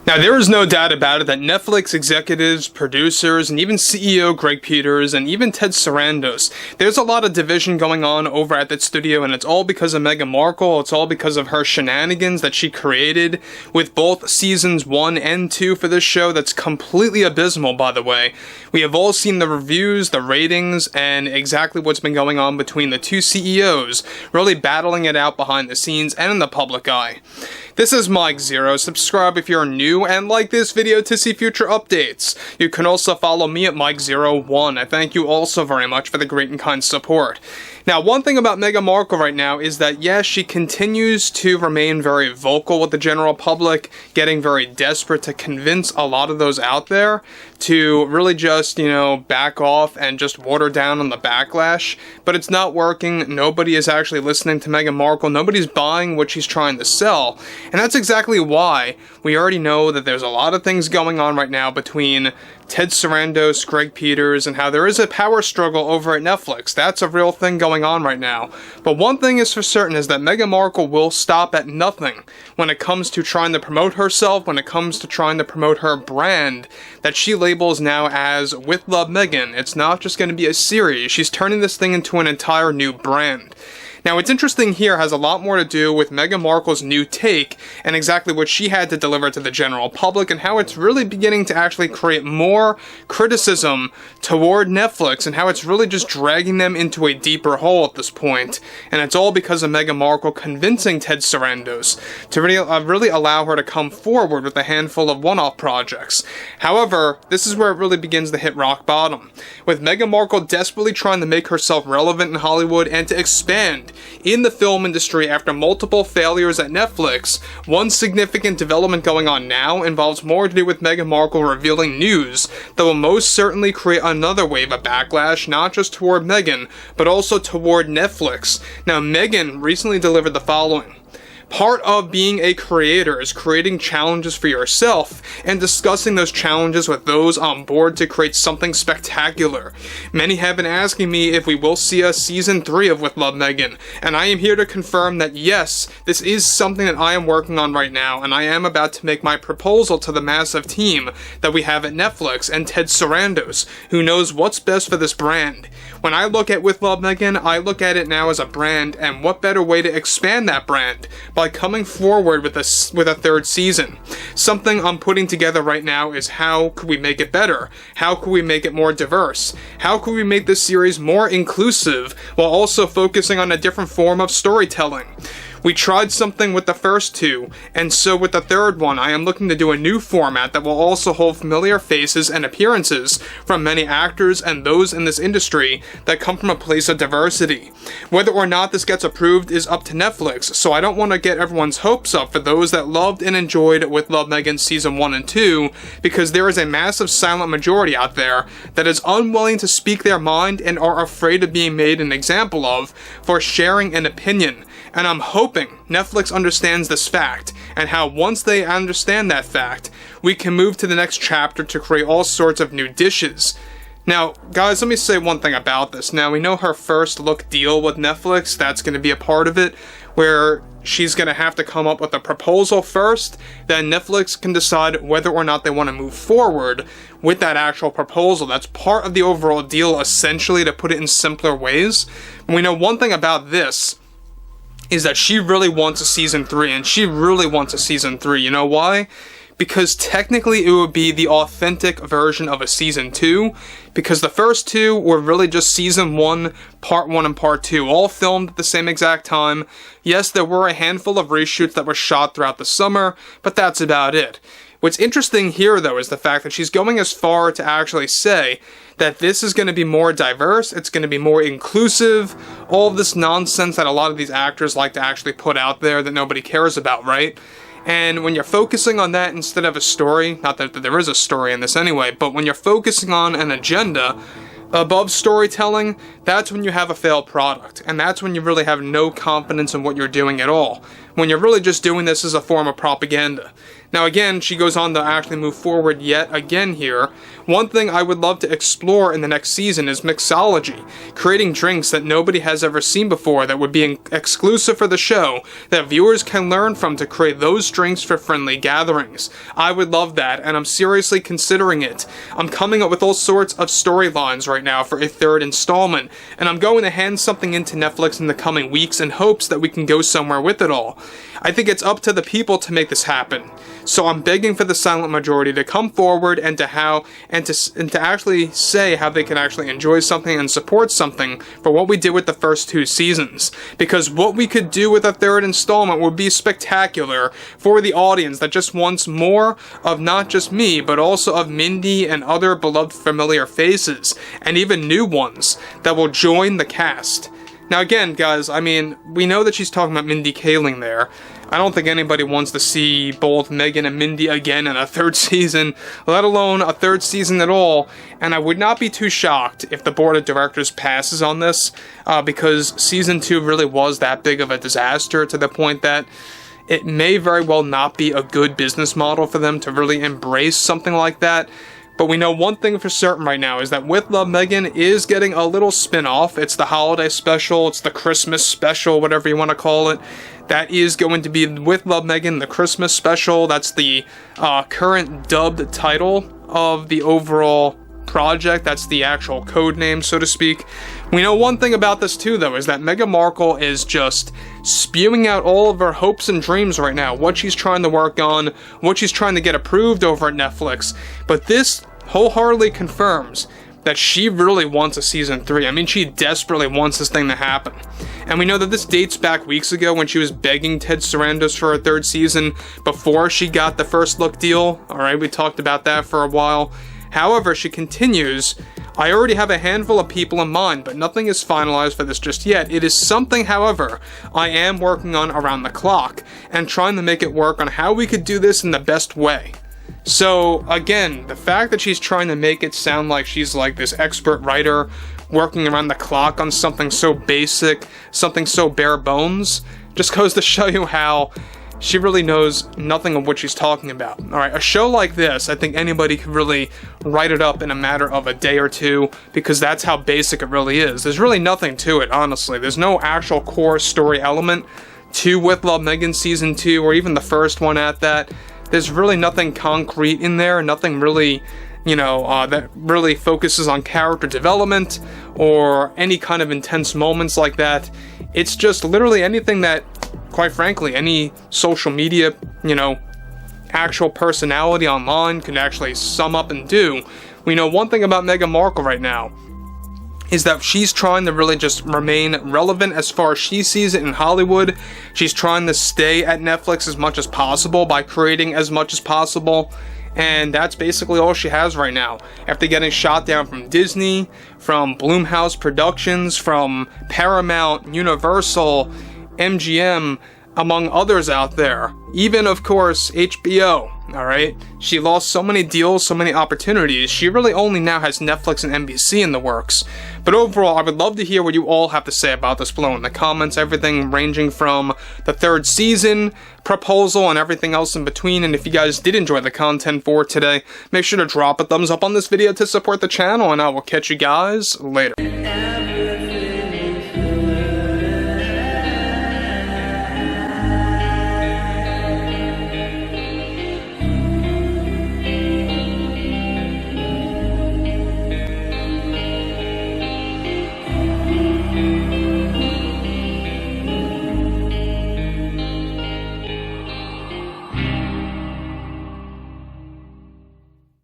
Now, there is no doubt about it that Netflix executives, producers, and even CEO Greg Peters, and even Ted Sarandos, there's a lot of division going on over at that studio, and it's all because of Meghan Markle. It's all because of her shenanigans that she created with both seasons 1 and 2 for this show. That's completely abysmal, by the way. We have all seen the reviews, the ratings, and exactly what's been going on between the two CEOs, really battling it out behind the scenes and in the public eye. This is Mike Zero. Subscribe if you're new and like this video to see future updates. You can also follow me at Mike01. I thank you all so very much for the great and kind support. Now, one thing about Meghan Markle right now is that, yes, she continues to remain very vocal with the general public, getting very desperate to convince a lot of those out there to really just, back off and just water down on the backlash. But it's not working. Nobody is actually listening to Meghan Markle. Nobody's buying what she's trying to sell. And that's exactly why we already know that there's a lot of things going on right now between Ted Sarandos, Greg Peters, and how there is a power struggle over at Netflix. That's a real thing going on right now. But one thing is for certain is that Meghan Markle will stop at nothing when it comes to trying to promote herself, when it comes to trying to promote her brand that she labels now as With Love Meghan. It's not just going to be a series. She's turning this thing into an entire new brand. Now, what's interesting here has a lot more to do with Meghan Markle's new take and exactly what she had to deliver to the general public and how it's really beginning to actually create more criticism toward Netflix and how it's really just dragging them into a deeper hole at this point. And it's all because of Meghan Markle convincing Ted Sarandos to really allow her to come forward with a handful of one-off projects. However, this is where it really begins to hit rock bottom, with Meghan Markle desperately trying to make herself relevant in Hollywood and to expand in the film industry after multiple failures at Netflix. One significant development going on now involves more to do with Meghan Markle revealing news that will most certainly create another wave of backlash, not just toward Meghan, but also toward Netflix. Now, Meghan recently delivered the following. Part of being a creator is creating challenges for yourself and discussing those challenges with those on board to create something spectacular. Many have been asking me if we will see a season 3 of With Love Meghan, and I am here to confirm that yes, this is something that I am working on right now, and I am about to make my proposal to the massive team that we have at Netflix and Ted Sarandos, who knows what's best for this brand. When I look at With Love Meghan, I look at it now as a brand, and what better way to expand that brand by coming forward with a third season. Something I'm putting together right now is how could we make it better? How could we make it more diverse? How could we make this series more inclusive while also focusing on a different form of storytelling? We tried something with the first two, and so with the third one, I am looking to do a new format that will also hold familiar faces and appearances from many actors and those in this industry that come from a place of diversity. Whether or not this gets approved is up to Netflix, so I don't want to get everyone's hopes up for those that loved and enjoyed With Love Meghan Season 1 and 2, because there is a massive silent majority out there that is unwilling to speak their mind and are afraid of being made an example of for sharing an opinion. And I'm hoping Netflix understands this fact, and how once they understand that fact, we can move to the next chapter to create all sorts of new dishes. Now, guys, let me say one thing about this. Now, we know her first look deal with Netflix, that's going to be a part of it, where she's going to have to come up with a proposal first, then Netflix can decide whether or not they want to move forward with that actual proposal. That's part of the overall deal, essentially, to put it in simpler ways. And we know one thing about this is that she really wants a season 3, and she really wants a season 3. You know why? Because technically it would be the authentic version of a season 2, because the first two were really just season 1, part 1 and part 2, all filmed at the same exact time. Yes, there were a handful of reshoots that were shot throughout the summer, but that's about it. What's interesting here, though, is the fact that she's going as far to actually say that this is going to be more diverse, it's going to be more inclusive, all of this nonsense that a lot of these actors like to actually put out there that nobody cares about, right? And when you're focusing on that instead of a story, not that there is a story in this anyway, but when you're focusing on an agenda above storytelling, that's when you have a failed product, and that's when you really have no confidence in what you're doing at all, when you're really just doing this as a form of propaganda. Now again, she goes on to actually move forward yet again here. One thing I would love to explore in the next season is mixology, creating drinks that nobody has ever seen before that would be exclusive for the show, that viewers can learn from to create those drinks for friendly gatherings. I would love that, and I'm seriously considering it. I'm coming up with all sorts of storylines right now for a third installment, and I'm going to hand something into Netflix in the coming weeks in hopes that we can go somewhere with it all. I think it's up to the people to make this happen. So I'm begging for the silent majority to come forward and to actually say how they can actually enjoy something and support something for what we did with the first 2 seasons. Because what we could do with a third installment would be spectacular for the audience that just wants more of not just me, but also of Mindy and other beloved familiar faces, and even new ones that will join the cast. Now again, guys, I mean, we know that she's talking about Mindy Kaling there. I don't think anybody wants to see both Meghan and Mindy again in a 3rd season, let alone a 3rd season at all, and I would not be too shocked if the board of directors passes on this, because season 2 really was that big of a disaster to the point that it may very well not be a good business model for them to really embrace something like that. But we know one thing for certain right now is that With Love Meghan is getting a little spin-off. It's the holiday special, it's the Christmas special, whatever you want to call it. That is going to be With Love Meghan, the Christmas special. That's the current dubbed title of the overall project. That's the actual code name, so to speak. We know one thing about this too, though, is that Meghan Markle is just spewing out all of her hopes and dreams right now, what she's trying to work on, what she's trying to get approved over at Netflix. But this wholeheartedly confirms that she really wants a season 3. I mean, she desperately wants this thing to happen. And we know that this dates back weeks ago when she was begging Ted Sarandos for a 3rd season before she got the First Look deal. Alright, we talked about that for a while. However, she continues, I already have a handful of people in mind, but nothing is finalized for this just yet. It is something, however, I am working on around the clock and trying to make it work on how we could do this in the best way. So, again, the fact that she's trying to make it sound like she's like this expert writer working around the clock on something so basic, something so bare bones, just goes to show you how she really knows nothing of what she's talking about. Alright, a show like this, I think anybody could really write it up in a matter of a day or two, because that's how basic it really is. There's really nothing to it, honestly. There's no actual core story element to With Love Meghan Season 2, or even the first one at that. There's really nothing concrete in there, nothing really, that really focuses on character development, or any kind of intense moments like that. It's just literally anything that, quite frankly, any social media, actual personality online can actually sum up and do. We know one thing about Meghan Markle right now is that she's trying to really just remain relevant as far as she sees it in Hollywood. She's trying to stay at Netflix as much as possible by creating as much as possible. And that's basically all she has right now. After getting shot down from Disney, from Blumhouse Productions, from Paramount, Universal, MGM, among others out there. Even, of course, HBO, alright? She lost so many deals, so many opportunities. She really only now has Netflix and NBC in the works. But overall, I would love to hear what you all have to say about this below in the comments. Everything ranging from the 3rd season, proposal, and everything else in between. And if you guys did enjoy the content for today, make sure to drop a thumbs up on this video to support the channel, and I will catch you guys later.